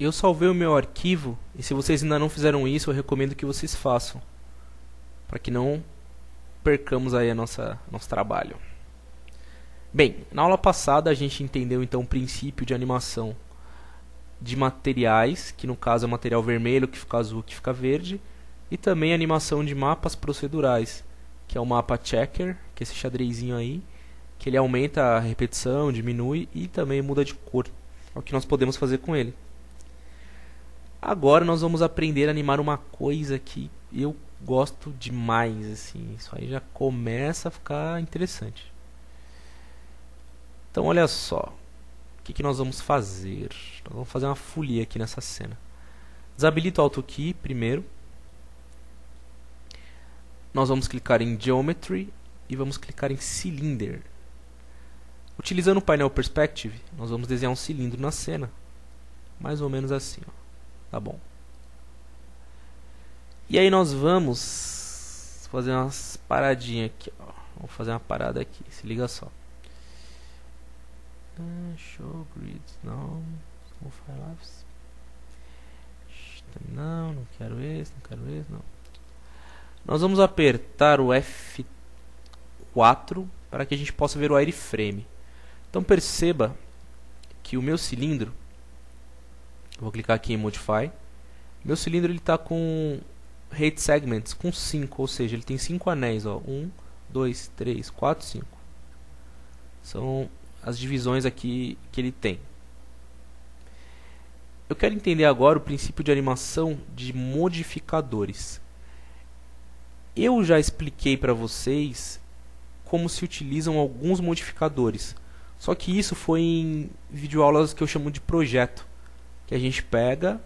eu salvei o meu arquivo e se vocês ainda não fizeram isso, eu recomendo que vocês façam, para que não percamos aí nosso trabalho. Bem, na aula passada a gente entendeu então o princípio de animação de materiais, que no caso é material vermelho, que fica azul, que fica verde, e também a animação de mapas procedurais, que é o mapa checker, que é esse xadrezinho aí, que ele aumenta a repetição, diminui e também muda de cor. É o que nós podemos fazer com ele. Agora nós vamos aprender a animar uma coisa que eu gosto demais, assim. Isso aí já começa a ficar interessante. Então olha só, o que nós vamos fazer? Nós vamos fazer uma folia aqui nessa cena. Desabilita o AutoKey primeiro. Nós vamos clicar em Geometry e vamos clicar em Cylinder. Utilizando o painel Perspective, nós vamos desenhar um cilindro na cena. Mais ou menos assim, ó. Tá bom. E aí nós vamos fazer umas paradinhas aqui, ó. Vamos fazer uma parada aqui, se liga só. Show grid, não. Não quero esse, não. Nós vamos apertar o F4 para que a gente possa ver o wireframe. Então perceba que o meu cilindro, vou clicar aqui em Modify, meu cilindro está com Height Segments com 5, ou seja, ele tem 5 anéis, ó, 1, 2, 3, 4, 5. São as divisões aqui que ele tem. Eu quero entender agora o princípio de animação de modificadores. Eu já expliquei para vocês como se utilizam alguns modificadores. Só que isso foi em videoaulas que eu chamo de projeto. Que a gente pega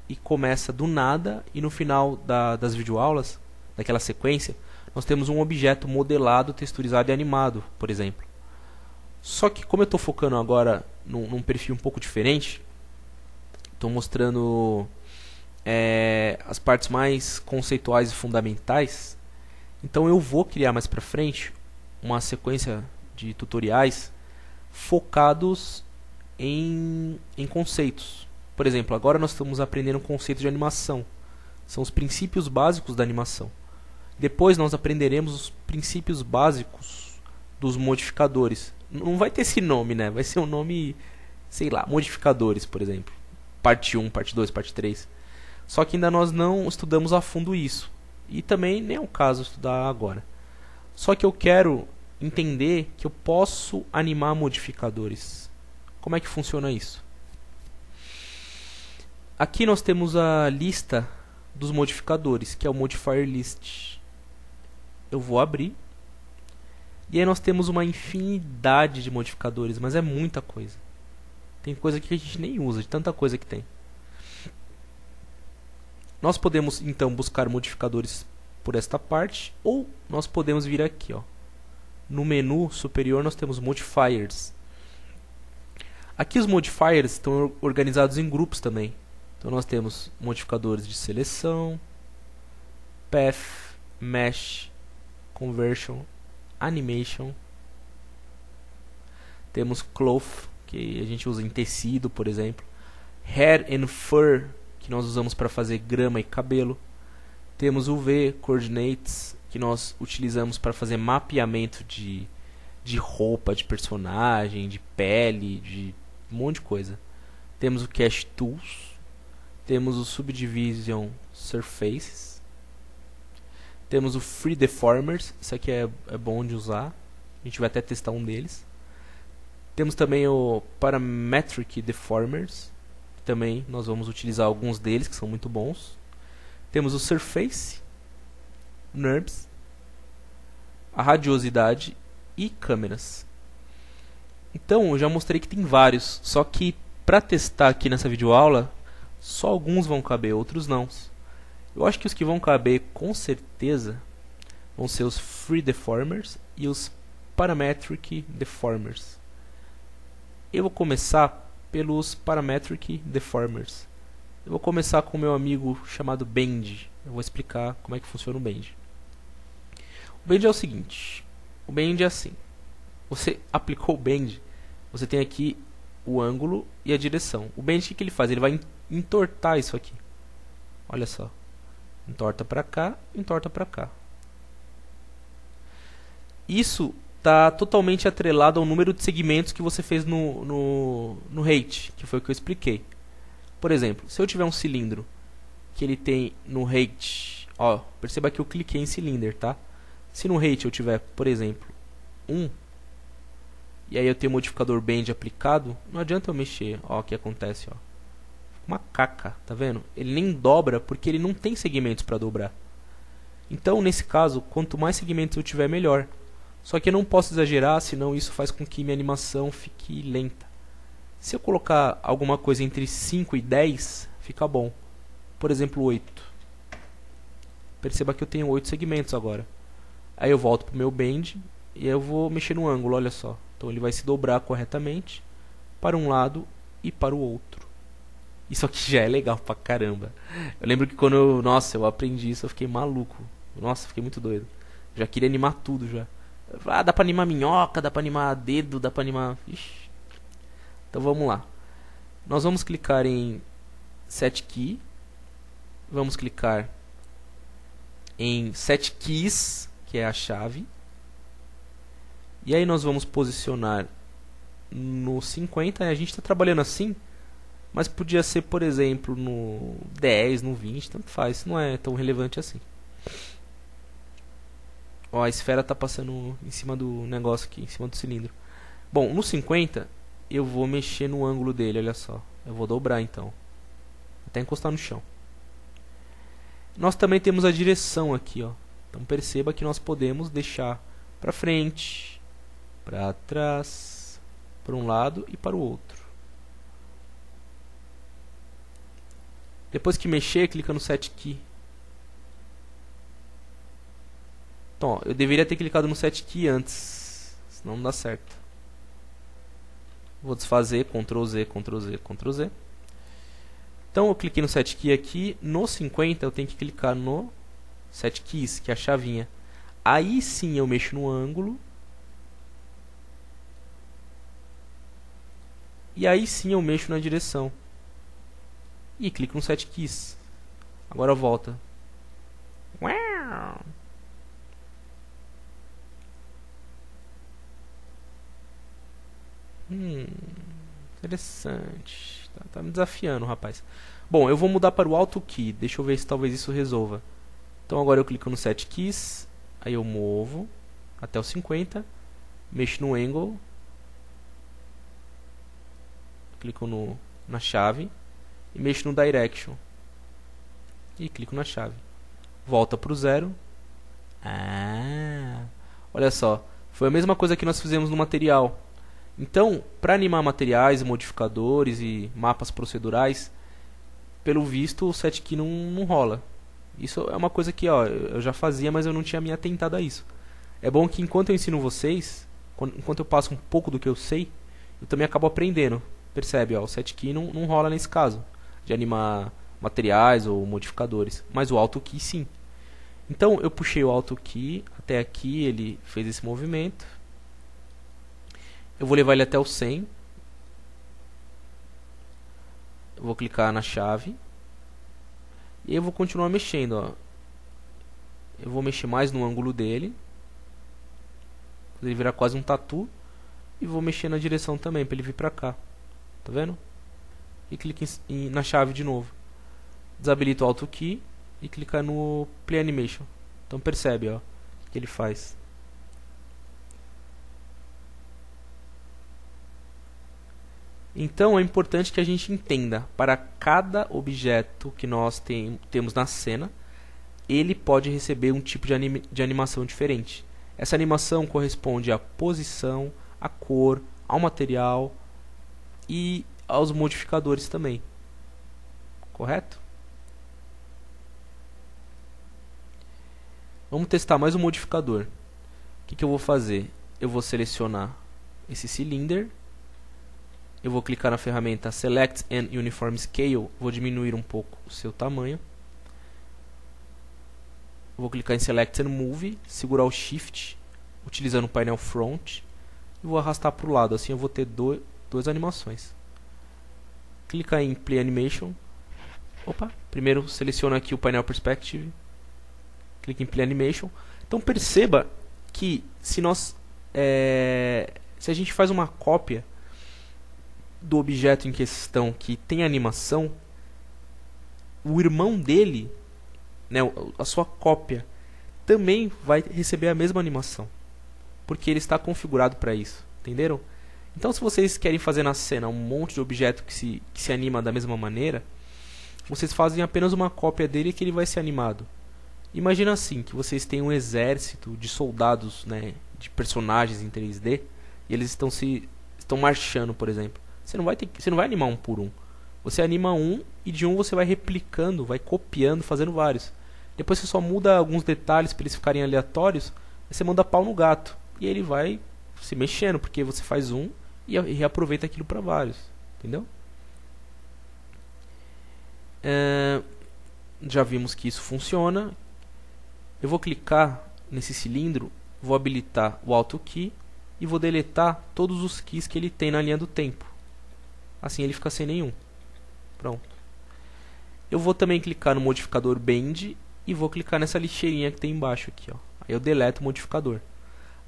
e começa do nada e no final das videoaulas, daquela sequência, nós temos um objeto modelado, texturizado e animado, por exemplo. Só que como eu estou focando agora num perfil um pouco diferente, estou mostrando as partes mais conceituais e fundamentais, então eu vou criar mais para frente uma sequência de tutoriais focados em conceitos. Por exemplo, agora nós estamos aprendendo um conceito de animação. São os princípios básicos da animação. Depois nós aprenderemos os princípios básicos dos modificadores. Não vai ter esse nome, né? Vai ser um nome, sei lá, modificadores, por exemplo. Parte 1, parte 2, parte 3. Só que ainda nós não estudamos a fundo isso. E também nem é o caso estudar agora. Só que eu quero entender que eu posso animar modificadores. Como é que funciona isso? Aqui nós temos a lista dos modificadores, que é o Modifier List. Eu vou abrir. E aí nós temos uma infinidade de modificadores, mas é muita coisa. Tem coisa que a gente nem usa, de tanta coisa que tem. Nós podemos então buscar modificadores por esta parte, ou nós podemos vir aqui, ó. No menu superior nós temos Modifiers. Aqui os modifiers estão organizados em grupos também. Então nós temos modificadores de seleção, Path, Mesh, Conversion, Animation. Temos Cloth, que a gente usa em tecido, por exemplo. Hair and Fur, que nós usamos para fazer grama e cabelo. Temos UV Coordinates, que nós utilizamos para fazer mapeamento de roupa, de personagem, de pele, de um monte de coisa. Temos o Cache Tools. Temos o Subdivision Surfaces. Temos o Free Deformers. Isso aqui é bom de usar. A gente vai até testar um deles. Temos também o Parametric Deformers. Também nós vamos utilizar alguns deles, que são muito bons. Temos o Surface, NURBS, a radiosidade e câmeras. Então, eu já mostrei que tem vários. Só que para testar aqui nessa videoaula, só alguns vão caber, outros não. Eu acho que os que vão caber com certeza vão ser os Free Deformers e os Parametric Deformers. Eu vou começar pelos Parametric Deformers. Eu vou começar com o meu amigo chamado Bend. Eu vou explicar como é que funciona o Bend. O Bend é o seguinte. O Bend é assim. Você aplicou o Bend, você tem aqui o ângulo e a direção. O Bend, o que ele faz? Ele vai entortar isso aqui. Olha só. Entorta para cá, entorta para cá. Isso está totalmente atrelado ao número de segmentos que você fez no rate, que foi o que eu expliquei. Por exemplo, se eu tiver um cilindro que ele tem no rate, ó, perceba que eu cliquei em cylinder, tá? Se no rate eu tiver, por exemplo, 1, e aí eu tenho o modificador bend aplicado, não adianta eu mexer, ó, o que acontece, ó. Uma caca, tá vendo? Ele nem dobra porque ele não tem segmentos para dobrar. Então, nesse caso, quanto mais segmentos eu tiver, melhor. Só que eu não posso exagerar, senão isso faz com que minha animação fique lenta. Se eu colocar alguma coisa entre 5 e 10, fica bom. Por exemplo, 8. Perceba que eu tenho 8 segmentos agora. Aí eu volto para o meu bend e eu vou mexer no ângulo, olha só. Então ele vai se dobrar corretamente para um lado e para o outro. Isso aqui já é legal pra caramba. Eu lembro que quando eu aprendi isso, eu fiquei maluco. Nossa, fiquei muito doido. Já queria animar tudo já. Ah, dá pra animar minhoca, dá pra animar dedo, dá pra animar... Ixi. Então vamos lá. Nós vamos clicar em Set Key. Vamos clicar em Set Keys, que é a chave. E aí nós vamos posicionar no 50. A gente está trabalhando assim, mas podia ser, por exemplo, no 10, no 20, tanto faz. Não é tão relevante assim. Ó, a esfera está passando em cima do negócio aqui, em cima do cilindro. Bom, no 50 eu vou mexer no ângulo dele, olha só. Eu vou dobrar então, até encostar no chão. Nós também temos a direção aqui, ó. Então perceba que nós podemos deixar para frente, para trás, para um lado e para o outro. Depois que mexer, clica no Set Key. Então, ó, eu deveria ter clicado no Set Key antes, senão não dá certo. Vou desfazer, Ctrl Z, Ctrl Z, Ctrl Z. Então eu cliquei no Set Key aqui. No 50 eu tenho que clicar no Set Keys, que é a chavinha. Aí sim eu mexo no ângulo. E aí sim eu mexo na direção. E clico no Set Keys. Agora volta. Interessante. Tá me desafiando, rapaz. Bom, eu vou mudar para o Auto Key. Deixa eu ver se talvez isso resolva. Então agora eu clico no Set Keys. Aí eu movo até o 50. Mexo no Angle. Clico na chave. E mexo no Direction. E clico na chave. Volta para o 0. Olha só. Foi a mesma coisa que nós fizemos no material. Então, para animar materiais, modificadores e mapas procedurais, pelo visto o Set Key não rola. Isso é uma coisa que eu já fazia, mas eu não tinha me atentado a isso. É bom que enquanto eu ensino vocês, enquanto eu passo um pouco do que eu sei, eu também acabo aprendendo. Percebe? O Set Key não rola nesse caso, de animar materiais ou modificadores. Mas o Auto Key sim. Então eu puxei o Auto Key até aqui, ele fez esse movimento. Eu vou levar ele até o 100. Eu vou clicar na chave. E eu vou continuar mexendo, ó. Eu vou mexer mais no ângulo dele. Ele virar quase um tatu. E vou mexer na direção também, para ele vir para cá. Tá vendo? E clique na chave de novo. Desabilito o Auto Key. E clicar no Play Animation. Então percebe, ó, o que ele faz. Então é importante que a gente entenda, para cada objeto que nós temos na cena, ele pode receber um tipo de animação diferente. Essa animação corresponde à posição, à cor, ao material e aos modificadores também. Correto? Vamos testar mais um modificador. O que eu vou fazer? Eu vou selecionar esse cylinder. Eu vou clicar na ferramenta Select and Uniform Scale. Vou diminuir um pouco o seu tamanho. Vou clicar em Select and Move. Segurar o Shift, utilizando o painel Front. E vou arrastar para o lado. Assim eu vou ter duas animações. Clicar em Play Animation. Opa, primeiro seleciona aqui o painel Perspective, clique em Play Animation. Então perceba que se a gente faz uma cópia do objeto em questão que tem animação, o irmão dele, né, a sua cópia, também vai receber a mesma animação, porque ele está configurado para isso, entenderam? Então se vocês querem fazer na cena um monte de objeto que se anima da mesma maneira, vocês fazem apenas uma cópia dele que ele vai ser animado. Imagina assim, que vocês têm um exército de soldados, né, de personagens em 3D, e eles estão marchando, por exemplo. Você não vai animar um por um. Você anima um e de um você vai replicando, vai copiando, fazendo vários. Depois você só muda alguns detalhes para eles ficarem aleatórios, aí você manda pau no gato. E ele vai se mexendo, porque você faz um e reaproveita aquilo para vários. Entendeu? Já vimos que isso funciona. Eu vou clicar nesse cilindro, vou habilitar o Auto Key e vou deletar todos os keys que ele tem na linha do tempo. Assim ele fica sem nenhum. Pronto. Eu vou também clicar no modificador Bend e vou clicar nessa lixeirinha que tem embaixo aqui, ó. Aí eu deleto o modificador.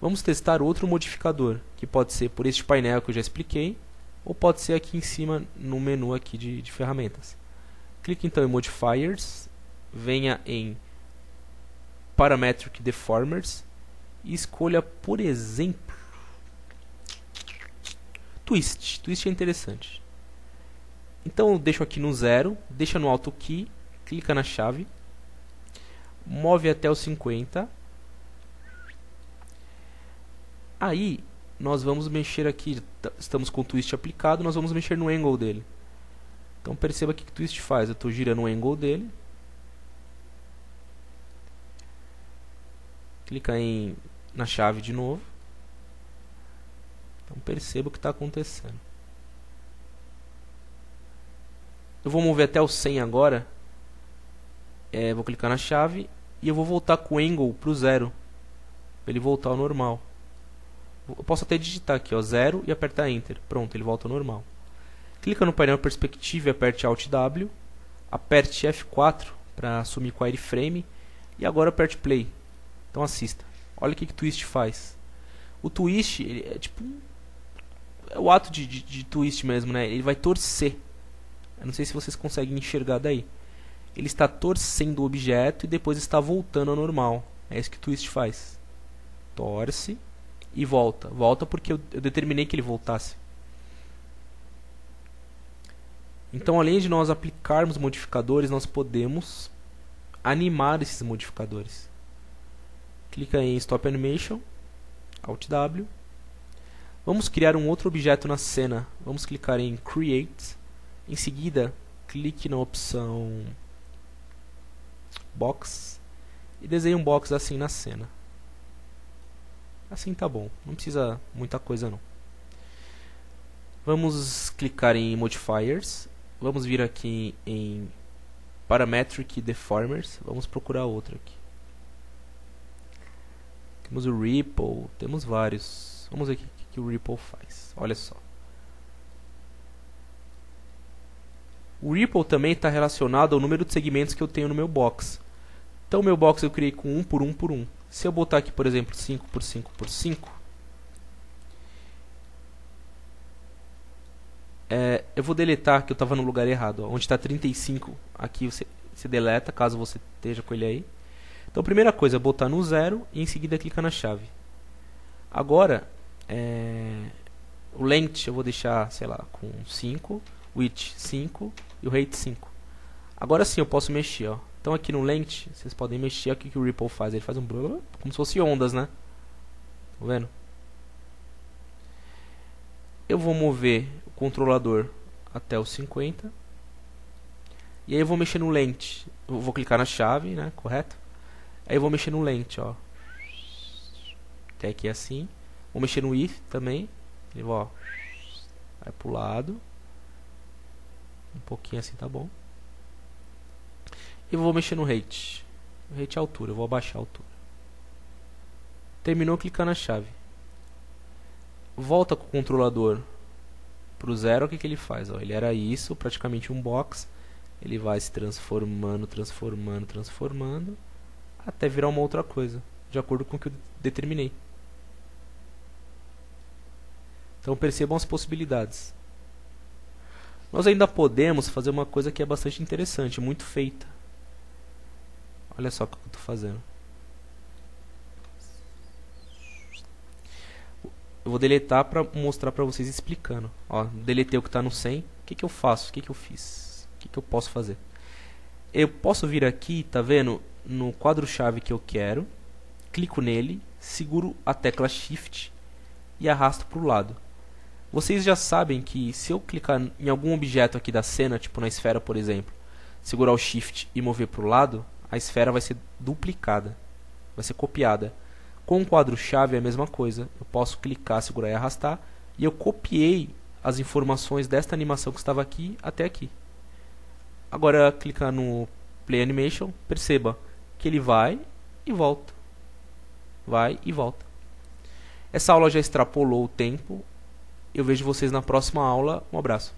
Vamos testar outro modificador, que pode ser por este painel que eu já expliquei, ou pode ser aqui em cima no menu aqui de ferramentas. Clique então em Modifiers, venha em Parametric Deformers e escolha, por exemplo, Twist. Twist é interessante. Então eu deixo aqui no 0, deixa no Auto Key, clica na chave, move até o 50. Aí nós vamos mexer aqui, estamos com o Twist aplicado, nós vamos mexer no angle dele. Então perceba que o Twist faz, eu estou girando o angle dele. Clica na chave de novo. Então perceba o que está acontecendo. Eu vou mover até o 100 agora. Vou clicar na chave e eu vou voltar com o angle para o 0, para ele voltar ao normal. Eu posso até digitar aqui, ó, 0 e apertar Enter. Pronto, ele volta ao normal. Clica no painel Perspective e aperte Alt W. Aperte F4 para assumir com a Wireframe. E agora aperte Play. Então assista. Olha o que o Twist faz. O Twist ele é tipo o ato de Twist mesmo, né? Ele vai torcer. Eu não sei se vocês conseguem enxergar daí. Ele está torcendo o objeto e depois está voltando ao normal. É isso que o Twist faz. Torce e volta. Volta porque eu determinei que ele voltasse. Então, além de nós aplicarmos modificadores, nós podemos animar esses modificadores. Clica em Stop Animation, Alt W. Vamos criar um outro objeto na cena. Vamos clicar em Create. Em seguida, clique na opção Box e desenhe um box assim na cena. Assim tá bom, não precisa muita coisa não. Vamos clicar em Modifiers. Vamos vir aqui em Parametric Deformers. Vamos procurar outro aqui. Temos o Ripple, temos vários. Vamos ver o que o Ripple faz. Olha só. O Ripple também está relacionado ao número de segmentos que eu tenho no meu box. Então o meu box eu criei com 1 por 1 por 1. Se eu botar aqui, por exemplo, 5 por 5 por 5, eu vou deletar, que eu estava no lugar errado. Ó. Onde está 35, aqui você deleta, caso você esteja com ele aí. Então a primeira coisa é botar no 0 e em seguida clicar na chave. Agora, o length eu vou deixar, sei lá, com 5, width 5 e o height 5. Agora sim eu posso mexer, ó. Então aqui no length, vocês podem mexer. Aqui que o Ripple faz, ele faz um blá, como se fosse ondas, né? Tá vendo? Eu vou mover o controlador até os 50. E aí eu vou mexer no length. Eu vou clicar na chave, né? Correto? Aí eu vou mexer no length, ó. Até aqui assim. Vou mexer no if também. Ele ó, vai pro lado. Um pouquinho assim, tá bom. E vou mexer no height. O height é a altura, eu vou abaixar a altura. Terminou, clicar na chave. Volta com o controlador pro 0, o que ele faz? Ó, ele era isso, praticamente um box. ele vai se transformando, transformando, transformando, até virar uma outra coisa, de acordo com o que eu determinei. Então percebam as possibilidades. Nós ainda podemos fazer uma coisa que é bastante interessante, muito feita. Olha só o que eu estou fazendo. Eu vou deletar para mostrar para vocês explicando. Ó, deletei o que está no 100. O que, que eu faço? O que, que eu fiz? O que, que eu posso fazer? Eu posso vir aqui, tá vendo? No quadro-chave que eu quero. Clico nele, seguro a tecla Shift e arrasto para o lado. Vocês já sabem que se eu clicar em algum objeto aqui da cena, tipo na esfera, por exemplo, segurar o Shift e mover para o lado, a esfera vai ser duplicada, vai ser copiada. Com o quadro-chave é a mesma coisa. Eu posso clicar, segurar e arrastar, e eu copiei as informações desta animação que estava aqui até aqui. Agora, clicar no Play Animation, perceba que ele vai e volta. Vai e volta. Essa aula já extrapolou o tempo. Eu vejo vocês na próxima aula. Um abraço.